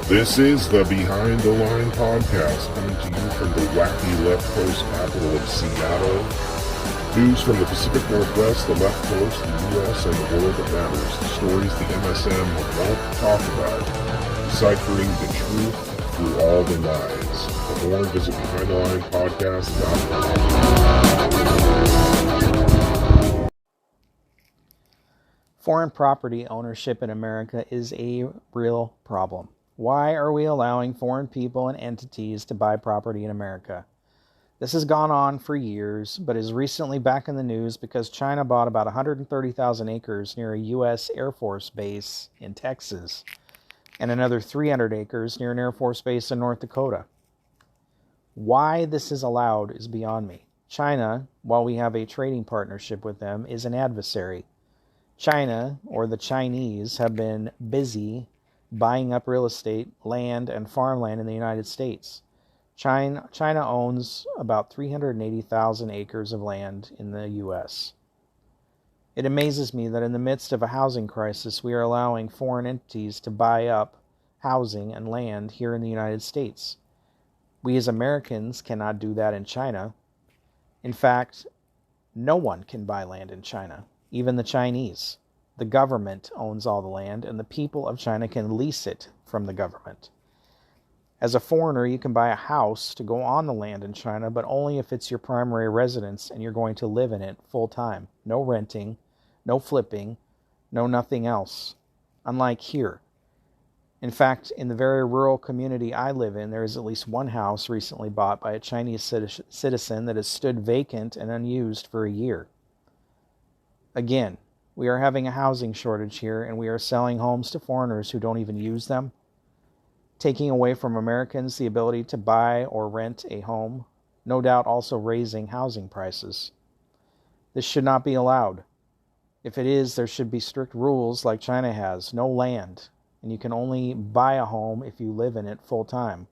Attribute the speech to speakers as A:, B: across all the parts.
A: This is the Behind the Line podcast, coming to you from the wacky left coast capital of Seattle. News from the Pacific Northwest, the left coast, the U.S., and the world that matters. The stories the MSM won't talk about. Deciphering the truth through all the lies. For more, visit BehindTheLinePodcast.com.
B: Foreign property ownership in America is a real problem. Why are we allowing foreign people and entities to buy property in America? This has gone on for years, but is recently back in the news because China bought about 130,000 acres near a U.S. Air Force base in Texas, and another 300 acres near an Air Force base in North Dakota. Why this is allowed is beyond me. China, while we have a trading partnership with them, is an adversary. China, or the Chinese, have been busy buying up real estate, land, and farmland in the United States. China owns about 380,000 acres of land in the U.S. It amazes me that in the midst of a housing crisis, we are allowing foreign entities to buy up housing and land here in the United States. We as Americans cannot do that in China. In fact, no one can buy land in China, even the Chinese. The government owns all the land, and the people of China can lease it from the government. As a foreigner, you can buy a house to go on the land in China, but only if it's your primary residence and you're going to live in it full time. No renting, no flipping, no nothing else. Unlike here. In fact, in the very rural community I live in, there is at least one house recently bought by a Chinese citizen that has stood vacant and unused for a year. Again, we are having a housing shortage here, and we are selling homes to foreigners who don't even use them, taking away from Americans the ability to buy or rent a home, no doubt also raising housing prices. This should not be allowed. If it is, there should be strict rules like China has. No land, and you can only buy a home if you live in it full time.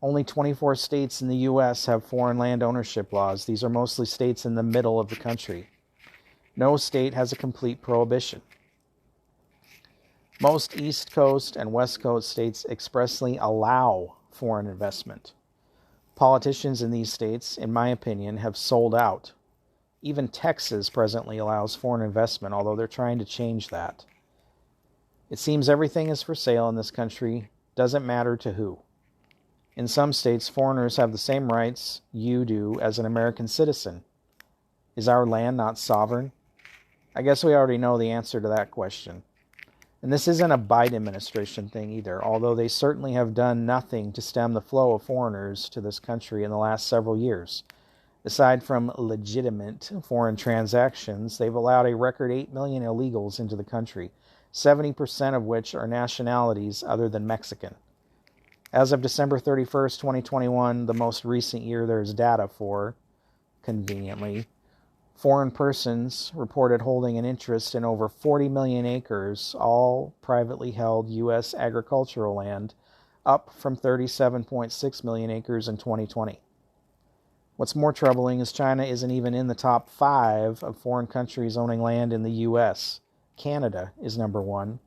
B: Only 24 states in the U.S. have foreign land ownership laws. These are mostly states in the middle of the country. No state has a complete prohibition. Most East Coast and West Coast states expressly allow foreign investment. Politicians in these states, in my opinion, have sold out. Even Texas presently allows foreign investment, although they're trying to change that. It seems everything is for sale in this country, doesn't matter to who. In some states, foreigners have the same rights you do as an American citizen. Is our land not sovereign? I guess we already know the answer to that question. And this isn't a Biden administration thing either, although they certainly have done nothing to stem the flow of foreigners to this country in the last several years. Aside from legitimate foreign transactions, they've allowed a record 8 million illegals into the country, 70% of which are nationalities other than Mexican. As of December 31st, 2021, the most recent year there's data for, conveniently, foreign persons reported holding an interest in over 40 million acres, all privately held U.S. agricultural land, up from 37.6 million acres in 2020. What's more troubling is China isn't even in the top 5 of foreign countries owning land in the U.S. Canada is number 1,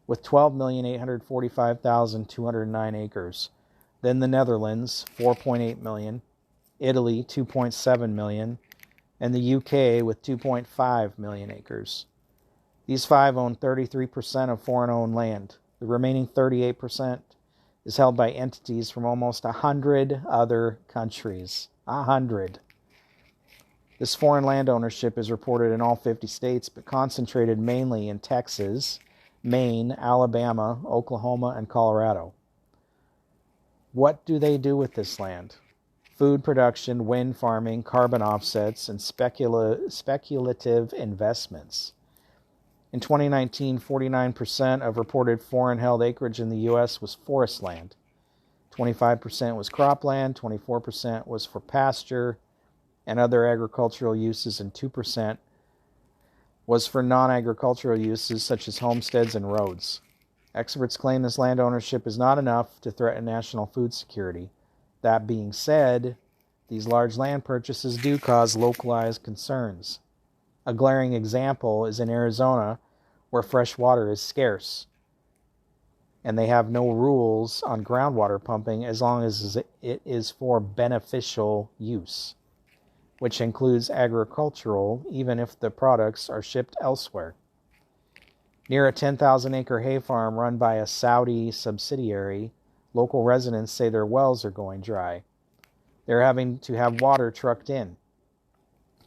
B: with 12,845,209 acres. Then the Netherlands, 4.8 million, Italy, 2.7 million, and the UK with 2.5 million acres. These 5 own 33% of foreign-owned land. The remaining 38% is held by entities from almost 100 other countries. 100. This foreign land ownership is reported in all 50 states, but concentrated mainly in Texas, Maine, Alabama, Oklahoma, and Colorado. What do they do with this land? Food production, wind farming, carbon offsets, and speculative investments. In 2019, 49% of reported foreign-held acreage in the U.S. was forest land. 25% was cropland, 24% was for pasture and other agricultural uses, and 2% was for non-agricultural uses such as homesteads and roads. Experts claim this land ownership is not enough to threaten national food security. That being said, these large land purchases do cause localized concerns. A glaring example is in Arizona, where fresh water is scarce. and they have no rules on groundwater pumping as long as it is for beneficial use, which includes agricultural, even if the products are shipped elsewhere. Near a 10,000-acre hay farm run by a Saudi subsidiary, local residents say their wells are going dry. They're having to have water trucked in.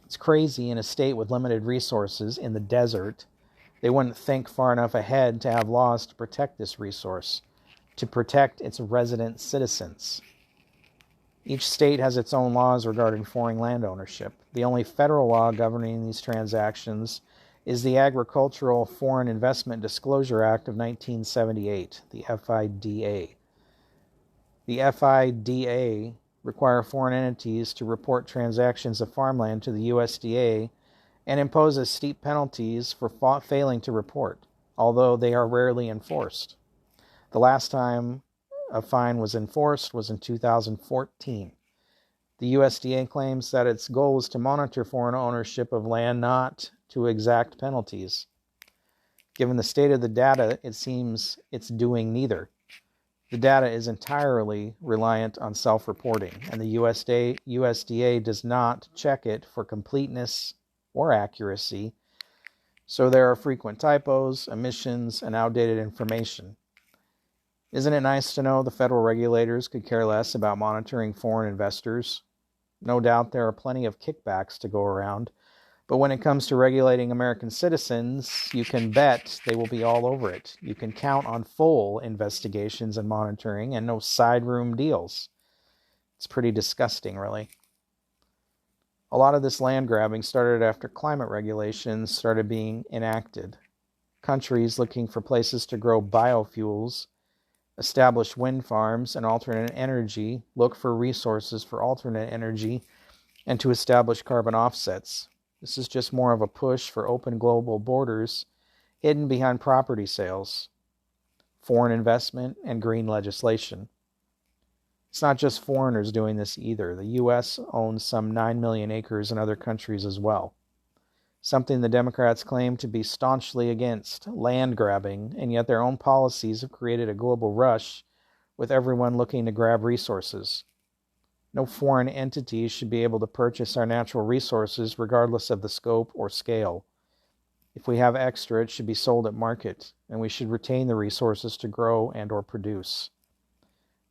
B: It's crazy in a state with limited resources in the desert. They wouldn't think far enough ahead to have laws to protect this resource, to protect its resident citizens. Each state has its own laws regarding foreign land ownership. The only federal law governing these transactions is the Agricultural Foreign Investment Disclosure Act of 1978, the FIDA. The FIDA require foreign entities to report transactions of farmland to the USDA and imposes steep penalties for failing to report, although they are rarely enforced. The last time a fine was enforced was in 2014. The USDA claims that its goal is to monitor foreign ownership of land, not to exact penalties. Given the state of the data, it seems it's doing neither. The data is entirely reliant on self-reporting, and the USDA does not check it for completeness or accuracy, so there are frequent typos, omissions, and outdated information. Isn't it nice to know the federal regulators could care less about monitoring foreign investors? No doubt there are plenty of kickbacks to go around, but when it comes to regulating American citizens, you can bet they will be all over it. You can count on full investigations and monitoring and no side room deals. It's pretty disgusting, really. A lot of this land grabbing started after climate regulations started being enacted. Countries looking for places to grow biofuels, establish wind farms and alternate energy, look for resources for alternate energy, and to establish carbon offsets. This is just more of a push for open global borders hidden behind property sales, foreign investment, and green legislation. It's not just foreigners doing this either. The U.S. owns some 9 million acres in other countries as well, something the Democrats claim to be staunchly against, land grabbing, and yet their own policies have created a global rush with everyone looking to grab resources. No foreign entities should be able to purchase our natural resources regardless of the scope or scale. If we have extra, it should be sold at market, and we should retain the resources to grow and or produce.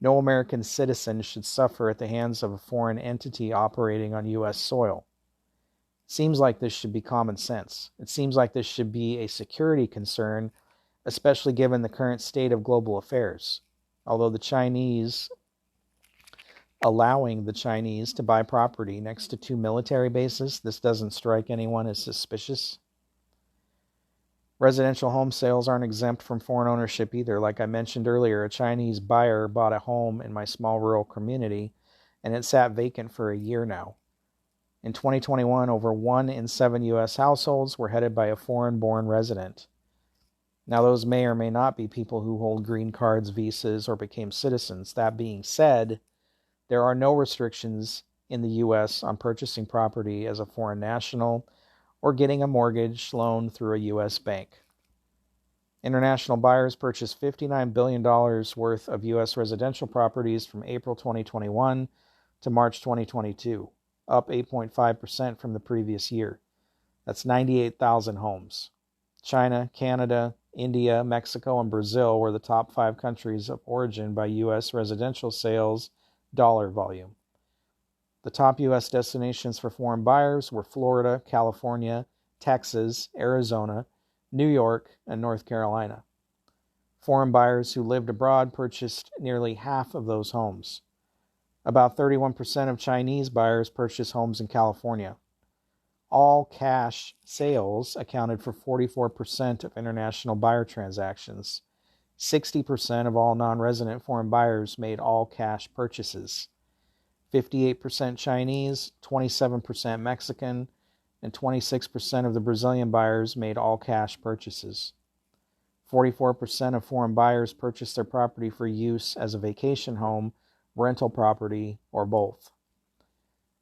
B: No American citizen should suffer at the hands of a foreign entity operating on U.S. soil. It seems like this should be common sense. It seems like this should be a security concern, especially given the current state of global affairs. Although allowing the Chinese to buy property next to 2 military bases, this doesn't strike anyone as suspicious. Residential home sales aren't exempt from foreign ownership either. Like I mentioned earlier, a Chinese buyer bought a home in my small rural community, and it sat vacant for a year now. In 2021, over 1 in 7 U.S. households were headed by a foreign-born resident. Now, those may or may not be people who hold green cards, visas, or became citizens. That being said, there are no restrictions in the U.S. on purchasing property as a foreign national or getting a mortgage loan through a U.S. bank. International buyers purchased $59 billion worth of U.S. residential properties from April 2021 to March 2022, up 8.5% from the previous year. That's 98,000 homes. China, Canada, India, Mexico, and Brazil were the top 5 countries of origin by U.S. residential sales dollar volume. The top U.S. destinations for foreign buyers were Florida, California, Texas, Arizona, New York, and North Carolina. Foreign buyers who lived abroad purchased nearly half of those homes. About 31% of Chinese buyers purchased homes in California. All cash sales accounted for 44% of international buyer transactions. 60% of all non-resident foreign buyers made all cash purchases. 58% Chinese, 27% Mexican, and 26% of the Brazilian buyers made all cash purchases. 44% of foreign buyers purchased their property for use as a vacation home, rental property, or both.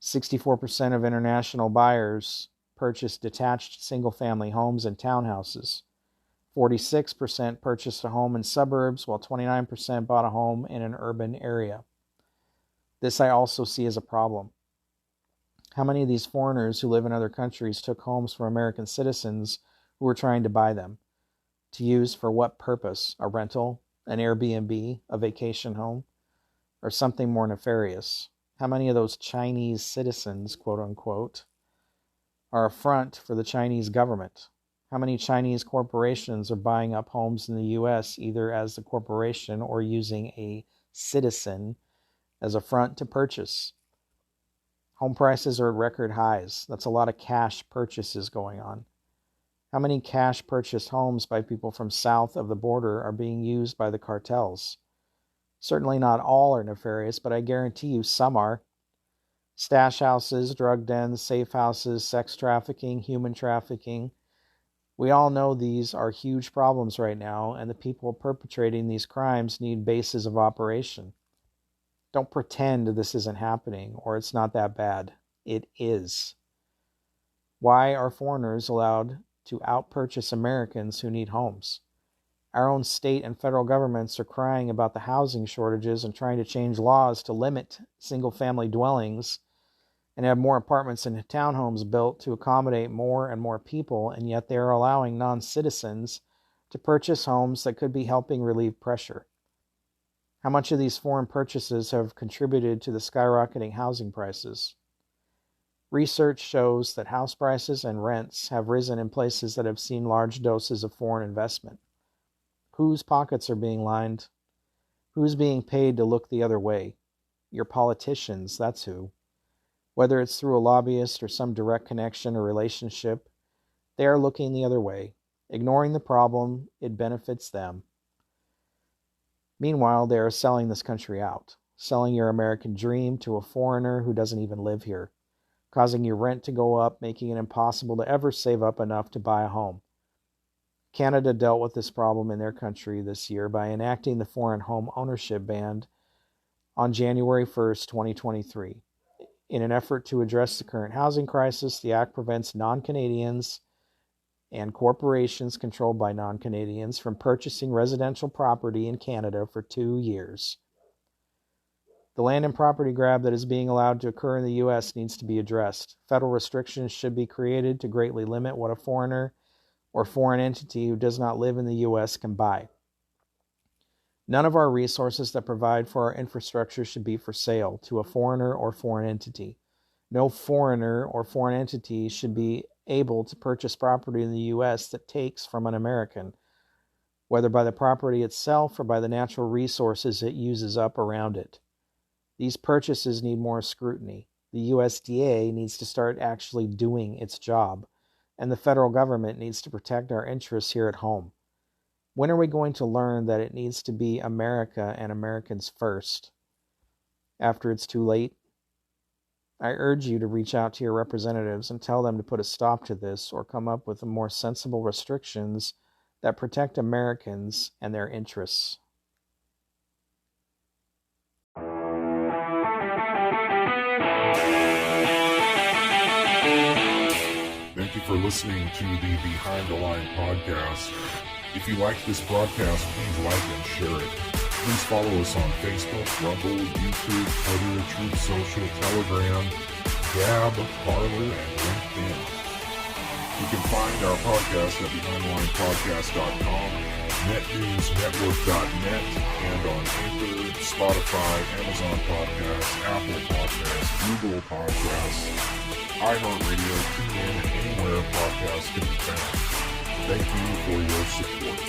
B: 64% of international buyers purchased detached single-family homes and townhouses. 46% purchased a home in suburbs, while 29% bought a home in an urban area. This I also see as a problem. How many of these foreigners who live in other countries took homes from American citizens who were trying to buy them? To use for what purpose? A rental, an Airbnb, a vacation home, or something more nefarious? How many of those Chinese citizens, quote unquote, are a front for the Chinese government? How many Chinese corporations are buying up homes in the U.S. either as a corporation or using a citizen as a front to purchase? Home prices are at record highs. That's a lot of cash purchases going on. How many cash purchased homes by people from south of the border are being used by the cartels? Certainly not all are nefarious, but I guarantee you some are. Stash houses, drug dens, safe houses, sex trafficking, human trafficking. We all know these are huge problems right now, and the people perpetrating these crimes need bases of operation. Don't pretend this isn't happening or it's not that bad. It is. Why are foreigners allowed to outpurchase Americans who need homes? Our own state and federal governments are crying about the housing shortages and trying to change laws to limit single-family dwellings and have more apartments and townhomes built to accommodate more and more people, and yet they are allowing non-citizens to purchase homes that could be helping relieve pressure. How much of these foreign purchases have contributed to the skyrocketing housing prices? Research shows that house prices and rents have risen in places that have seen large doses of foreign investment. Whose pockets are being lined? Who's being paid to look the other way? Your politicians, that's who. Whether it's through a lobbyist or some direct connection or relationship, they are looking the other way. Ignoring the problem, it benefits them. Meanwhile, they are selling this country out, selling your American dream to a foreigner who doesn't even live here, causing your rent to go up, making it impossible to ever save up enough to buy a home. Canada dealt with this problem in their country this year by enacting the foreign home ownership ban on January 1st, 2023. In an effort to address the current housing crisis, the act prevents non-Canadians and corporations controlled by non-Canadians from purchasing residential property in Canada for 2 years. The land and property grab that is being allowed to occur in the U.S. needs to be addressed. Federal restrictions should be created to greatly limit what a foreigner or foreign entity who does not live in the U.S. can buy. None of our resources that provide for our infrastructure should be for sale to a foreigner or foreign entity. No foreigner or foreign entity should be able to purchase property in the U.S. that takes from an American, whether by the property itself or by the natural resources it uses up around it. These purchases need more scrutiny. The USDA needs to start actually doing its job, and the federal government needs to protect our interests here at home. When are we going to learn that it needs to be America and Americans first? After it's too late? I urge you to reach out to your representatives and tell them to put a stop to this or come up with more sensible restrictions that protect Americans and their interests.
A: Thank you for listening to the Behind the Line podcast. If you like this broadcast, please like and share it. Please follow us on Facebook, Rumble, YouTube, Twitter, Truth Social, Telegram, Gab, Parler, and LinkedIn. You can find our podcast at BehindTheLinePodcast.com, NetNewsNetwork.net, and on Anchor, Spotify, Amazon Podcasts, Apple Podcasts, Google Podcasts, iHeartRadio, TuneIn, and anywhere podcasts can be found. Thank you for your support.